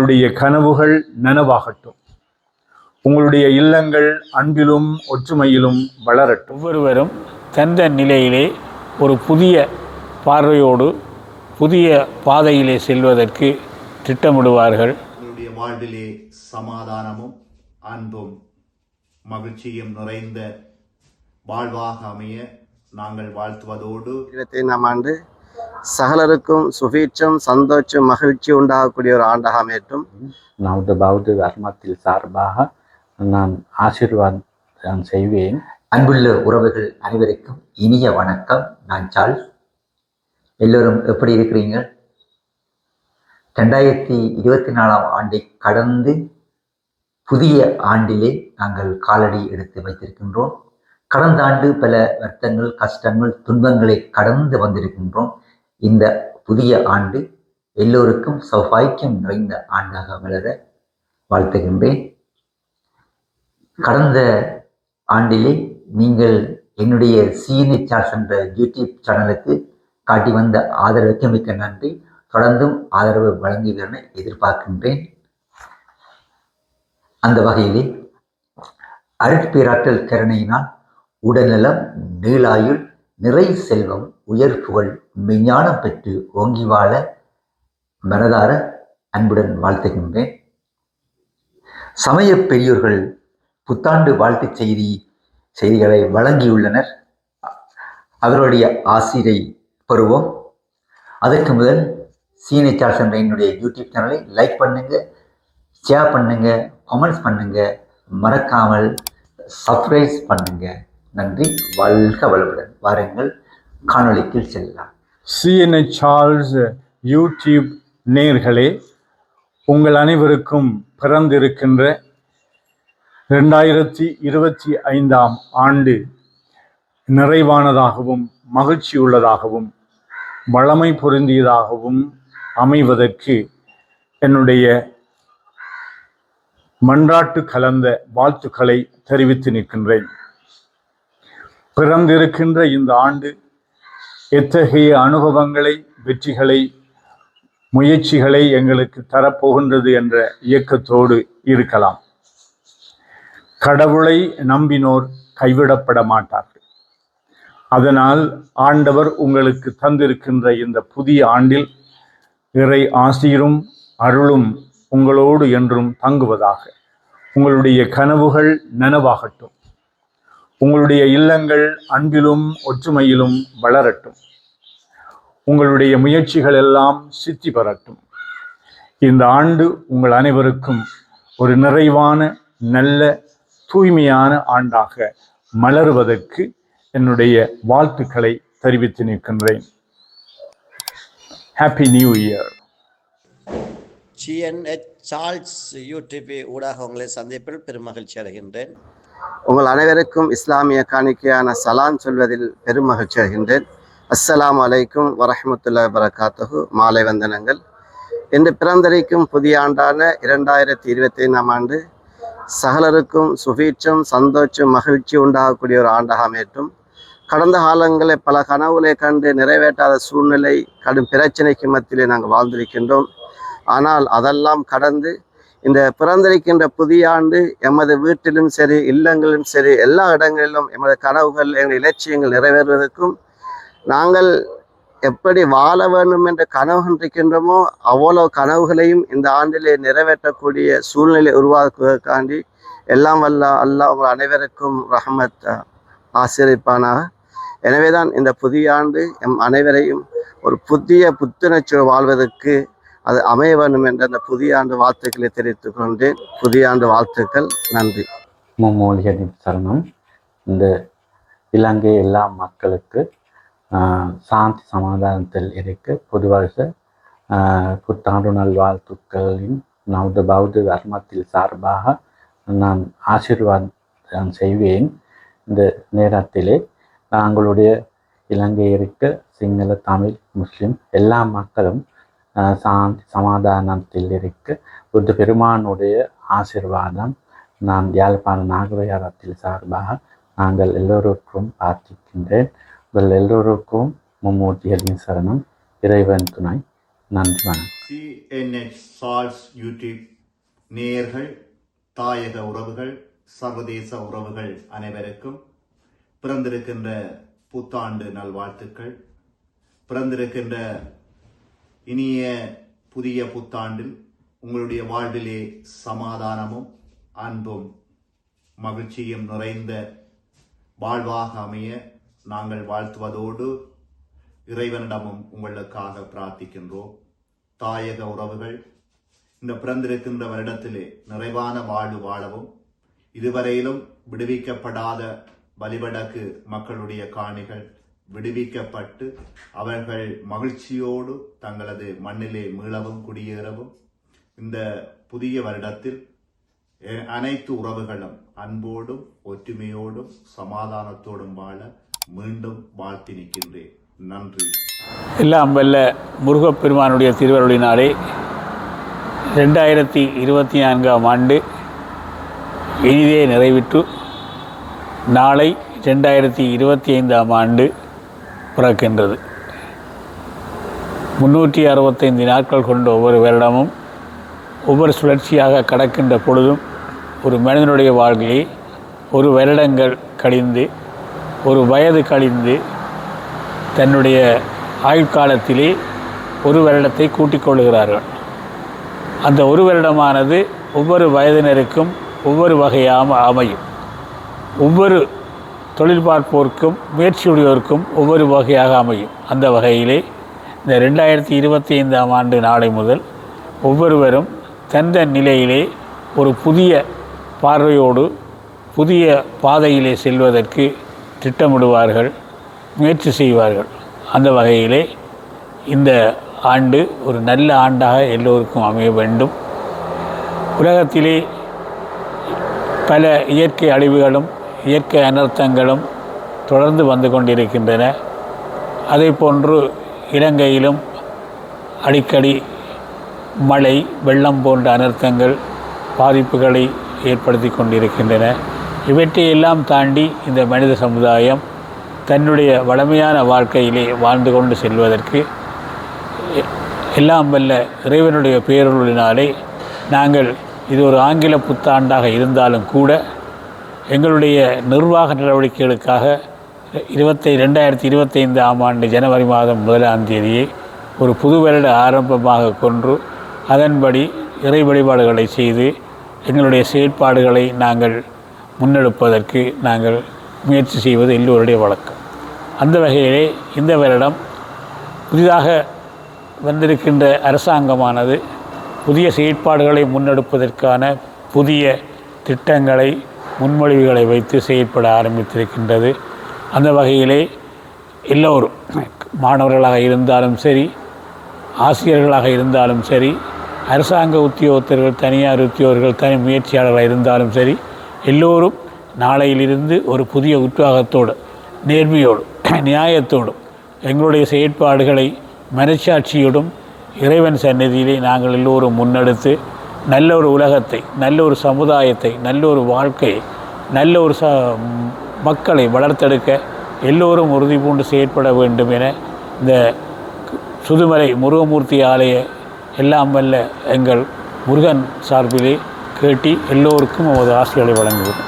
உங்களுடைய கனவுகள் நனவாகட்டும். உங்களுடைய இல்லங்கள் அன்பிலும் ஒற்றுமையிலும் வளரட்டும். ஒவ்வொருவரும் தந்த நிலையிலே ஒரு புதிய பார்வையோடு புதிய பாதையிலே செல்வதற்கு திட்டமிடுவார்கள். உங்களுடைய வாழ்விலே சமாதானமும் அன்பும் மகிழ்ச்சியும் நிறைந்த வாழ்வாக அமைய நாங்கள் வாழ்த்துவதோடு 25ஆம் ஆண்டு சகலருக்கும் சுபீட்சம் சந்தோஷம் மகிழ்ச்சி உண்டாகக்கூடிய ஒரு ஆண்டாக அமையட்டும். நமது பௌத்த தர்மத்தில் சார்பாக நான் ஆசீர்வாதம் செய்வேன். அன்புள்ள உறவுகள் அனைவருக்கும் இனிய வணக்கம். நான் சார்ல்ஸ். எல்லோரும் எப்படி இருக்கிறீங்க? 2024ஆம் ஆண்டை கடந்து புதிய ஆண்டிலே நாங்கள் காலடி எடுத்து வைத்திருக்கின்றோம். கடந்த ஆண்டு பல வருத்தங்கள், கஷ்டங்கள், துன்பங்களை கடந்து வந்திருக்கின்றோம். இந்த புதிய ஆண்டு எல்லோருக்கும் சௌபாக்கியம் நிறைந்த ஆண்டாக வளர வாழ்த்துகின்றேன். கடந்த ஆண்டிலே நீங்கள் என்னுடைய சிஎன்ஏ சார்ல்ஸ் என்ற யூடியூப் சேனலுக்கு காட்டி வந்த ஆதரவுக்கு மிக்க நன்றி. தொடர்ந்தும் ஆதரவு வழங்குவீர்கள் என எதிர்பார்க்கின்றேன். அந்த வகையிலே அருட்பேராற்றல் கருணையினால் உடல்நலம், நீளாயுள், நிறை செல்வம், உயர் புகழ், மெஞ்ஞானம் பெற்று ஓங்கி வாழ மனதார அன்புடன் வாழ்த்துகின்றேன். சமய பெரியோர்கள் புத்தாண்டு வாழ்த்து செய்திகளை வழங்கியுள்ளனர். அவருடைய ஆசிரை பெறுவோம். அதற்கு முதல் சிஎன்ஏ சார்ல்ஸ் என்ற என்னுடைய யூடியூப் சேனலை லைக் பண்ணுங்க, ஷேர் பண்ணுங்க, கமெண்ட்ஸ் பண்ணுங்க, மறக்காமல் சப்ஸ்கிரைப் பண்ணுங்க. நன்றி. வாழ்க வளமுடன். வாருங்கள் காணொளிக்கு செல்லலாம். சிஎன்ஏ சார்ல்ஸ் யூடியூப் நேயர்களே, உங்கள் அனைவருக்கும் பிறந்திருக்கின்ற 2025ஆம் ஆண்டு நிறைவானதாகவும் மகிழ்ச்சியுள்ளதாகவும் வளமை பொருந்தியதாகவும் அமைவதற்கு என்னுடைய மன்றாட்டு கலந்த வாழ்த்துக்களை தெரிவித்து நிற்கின்றேன். பிறந்திருக்கின்ற இந்த ஆண்டு எத்தகைய அனுபவங்களை, வெற்றிகளை, முயற்சிகளை எங்களுக்கு தரப்போகின்றது என்ற இயக்கத்தோடு இருக்கலாம். கடவுளை நம்பினோர் கைவிடப்பட மாட்டார்கள். அதனால் ஆண்டவர் உங்களுக்கு தந்திருக்கின்ற இந்த புதிய ஆண்டில் இறை ஆசீரும் அருளும் உங்களோடு என்றும் தங்குவதாக. உங்களுடைய கனவுகள் நனவாகட்டும். உங்களுடைய இல்லங்கள் அன்பிலும் ஒற்றுமையிலும் வளரட்டும். உங்களுடைய முயற்சிகள் எல்லாம் சித்தி பெறட்டும். இந்த ஆண்டு உங்கள் அனைவருக்கும் ஒரு நிறைவான, நல்ல, தூய்மையான ஆண்டாக மலருவதற்கு என்னுடைய வாழ்த்துக்களை தெரிவித்து நிற்கின்றேன். Happy new year. CNA Charles YouTube ஊடாக உங்களை சந்திப்பில் பெருமகிழ்ச்சி அடைகின்றேன். உங்கள் அனைவருக்கும் இஸ்லாமிய காணிக்கையான சலாம் சொல்வதில் பெருமகிழ்ச்சி அடைகின்றேன். அஸ்ஸலாமு அலைக்கும் வரஹ்மத்துல்லாஹி வபரகாத்துஹு. மாலை வந்தனங்கள். இன்று பிறந்திருக்கும் புதிய ஆண்டான 2025ஆம் ஆண்டு சகலருக்கும் சுபீட்சம் சந்தோஷம் மகிழ்ச்சி உண்டாகக்கூடிய ஒரு ஆண்டாக அமையட்டும். கடந்த காலங்களில் பல கனவுகளை கண்டு நிறைவேற்றாத சூழ்நிலை, கடும் பிரச்சனைக்கு மத்தியிலே நாங்கள் வாழ்ந்திருக்கின்றோம். ஆனால் அதெல்லாம் கடந்து இந்த பிறந்திருக்கின்ற புதிய ஆண்டு எமது வீட்டிலும் சரி, இல்லங்களிலும் சரி, எல்லா இடங்களிலும் எமது கனவுகள், எங்கள் இலட்சியங்கள் நிறைவேறுவதற்கும் நாங்கள் எப்படி வாழ வேண்டும் என்ற கனவு கண்டிருக்கின்றோமோ அவ்வளவு கனவுகளையும் இந்த ஆண்டிலே நிறைவேற்றக்கூடிய சூழ்நிலை உருவாக்குவதற்காண்டி எல்லாம் வல்ல அல்லாஹ் உங்கள் அனைவருக்கும் ரஹமத் ஆசீர்வதிப்பானாக. எனவேதான் இந்த புதிய ஆண்டு எம் அனைவரையும் ஒரு புதிய புத்துணர்ச்சி வாழ்வதற்கு அது அமைய வேண்டும் என்ற அந்த புதிய ஆண்டு வாழ்த்துக்களை தெரிவித்துக் கொண்டேன். புதிய ஆண்டு வாழ்த்துக்கள். நன்றி. மும்மொழிகளின் சரணம். இந்த இலங்கை எல்லா மக்களுக்கு சாந்தி சமாதானத்தில் இருக்க பொதுவாக புத்தாண்டு நல்வாழ்த்துக்களின் நமது பௌத்த தர்மத்தில் சார்பாக நான் ஆசீர்வாதம் செய்வேன். இந்த நேரத்திலே நாங்களுடைய இலங்கை இருக்க சிங்கள, தமிழ், முஸ்லிம் எல்லா மக்களும் சாந்தி சமாதானத்தில் இருக்க புத்த பெருமானுடைய ஆசீர்வாதம் நான் யாழ்ப்பாண நாகரிகத்தில் சார்பாக நாங்கள் எல்லோருக்கும் பிரார்த்திக்கின்றேன். உங்கள் எல்லோருக்கும் மும்மூர்த்திகளின் சரணம். இறைவன் துணை. நன்றி. வணக்கம். சிஎன்எச் சால்ஸ் யூடியூப் நேயர்கள், தாயக உறவுகள், சர்வதேச உறவுகள் அனைவருக்கும் பிறந்திருக்கின்ற புத்தாண்டு நல்வாழ்த்துக்கள். பிறந்திருக்கின்ற இனிய புதிய புத்தாண்டில் உங்களுடைய வாழ்விலே சமாதானமும் அன்பும் மகிழ்ச்சியும் நிறைந்த வாழ்வாக அமைய நாங்கள் வாழ்த்துவதோடு இறைவனிடமும் உங்களுக்காக பிரார்த்திக்கின்றோம். தாயக உறவுகள் இந்த பிறந்திருக்கின்ற வருடத்திலே நிறைவான வாழ்வு வாழவும், இதுவரையிலும் விடுவிக்கப்படாத வலிவடக்கு மக்களுடைய காணிகள் விடுவிக்கப்பட்டு அவர்கள் மகிழ்ச்சியோடு தங்களது மண்ணிலே மீளவும் குடியேறவும், இந்த புதிய வருடத்தில் அனைத்து உறவுகளும் அன்போடும் ஒற்றுமையோடும் சமாதானத்தோடும் வாழ மீண்டும் வாழ்த்தி நிற்கின்றேன். நன்றி. எல்லாம் வல்ல முருகப்பெருமானுடைய திருவருளினாலே 2024ஆம் ஆண்டு இனிதே நிறைவிட்டு நாளை 2025ஆம் ஆண்டு பிறக்கின்றது. 365 நாட்கள் கொண்ட ஒவ்வொரு வருடமும் ஒவ்வொரு சுழற்சியாக கடக்கின்ற பொழுதும் ஒரு மனிதனுடைய வாழ்க்கையை ஒரு வருடங்கள் கழிந்து, ஒரு வயது கழிந்து, தன்னுடைய ஆயுட்காலத்திலே ஒரு வருடத்தை கூட்டிக் கொள்கிறார்கள். அந்த ஒரு வருடமானது ஒவ்வொரு வயதினருக்கும் ஒவ்வொரு வகையாக அமையும். ஒவ்வொரு தொழில் பார்ப்போருக்கும் முயற்சியுடையோருக்கும் ஒவ்வொரு வகையாக அமையும். அந்த வகையிலே இந்த 2025ஆம் ஆண்டு நாளை முதல் ஒவ்வொருவரும் தந்த நிலையிலே ஒரு புதிய பார்வையோடு புதிய பாதையிலே செல்வதற்கு திட்டமிடுவார்கள், முயற்சி செய்வார்கள். அந்த வகையிலே இந்த ஆண்டு ஒரு நல்ல ஆண்டாக எல்லோருக்கும் அமைய வேண்டும். உலகத்திலே பல இயற்கை அழிவுகளும் இயற்கை அனர்த்தங்களும் தொடர்ந்து வந்து கொண்டிருக்கின்றன. அதே போன்று இலங்கையிலும் அடிக்கடி மழை, வெள்ளம் போன்ற அனர்த்தங்கள் பாதிப்புகளை ஏற்படுத்தி கொண்டிருக்கின்றன. இவற்றையெல்லாம் தாண்டி இந்த மனித சமுதாயம் தன்னுடைய வளமையான வாழ்க்கையிலே வாழ்ந்து கொண்டு செல்வதற்கு எல்லாம் வல்ல இறைவனுடைய பேரருளினாலே நாங்கள் இது ஒரு ஆங்கில புத்தாண்டாக இருந்தாலும் கூட எங்களுடைய நிர்வாக நடவடிக்கைகளுக்காக 2025ஆம் ஆண்டு ஜனவரி மாதம் 1ஆம் தேதியை ஒரு புது வருட ஆரம்பமாக கொண்டு அதன்படி இறை வழிபாடுகளை செய்து எங்களுடைய செயற்பாடுகளை நாங்கள் முன்னெடுப்பதற்கு நாங்கள் முயற்சி செய்வது எல்லோருடைய வழக்கம். அந்த வகையிலே இந்த வருடம் புதிதாக வந்திருக்கின்ற அரசாங்கமானது புதிய செயற்பாடுகளை முன்னெடுப்பதற்கான புதிய திட்டங்களை, முன்மொழிவுகளை வைத்து செயற்பட ஆரம்பித்திருக்கின்றது. அந்த வகையிலே எல்லோரும் மாணவர்களாக இருந்தாலும் சரி, ஆசிரியர்களாக இருந்தாலும் சரி, அரசாங்க உத்தியோகத்தர்கள், தனியார் உத்தியோகர்கள், தனி முயற்சியாளர்களாக இருந்தாலும் சரி, எல்லோரும் நாளையிலிருந்து ஒரு புதிய உற்சாகத்தோடு, நேர்மையோடு, நியாயத்தோடும் எங்களுடைய செயற்பாடுகளை மனச்சாட்சியோடும் இறைவன் சந்நிதியிலே நாங்கள் எல்லோரும் முன்னெடுத்து நல்ல ஒரு உலகத்தை, நல்ல ஒரு சமுதாயத்தை, நல்ல ஒரு வாழ்க்கையை, நல்ல ஒரு மக்களை வளர்த்தெடுக்க எல்லோரும் உறுதி பூண்டு செயற்பட வேண்டும் என இந்த சுதுமலை முருகமூர்த்தி ஆலய எல்லாம் வல்ல எங்கள் முருகன் சார்பிலே கேட்டி எல்லோருக்கும் அவரது ஆசிகளை வழங்குகிறோம்.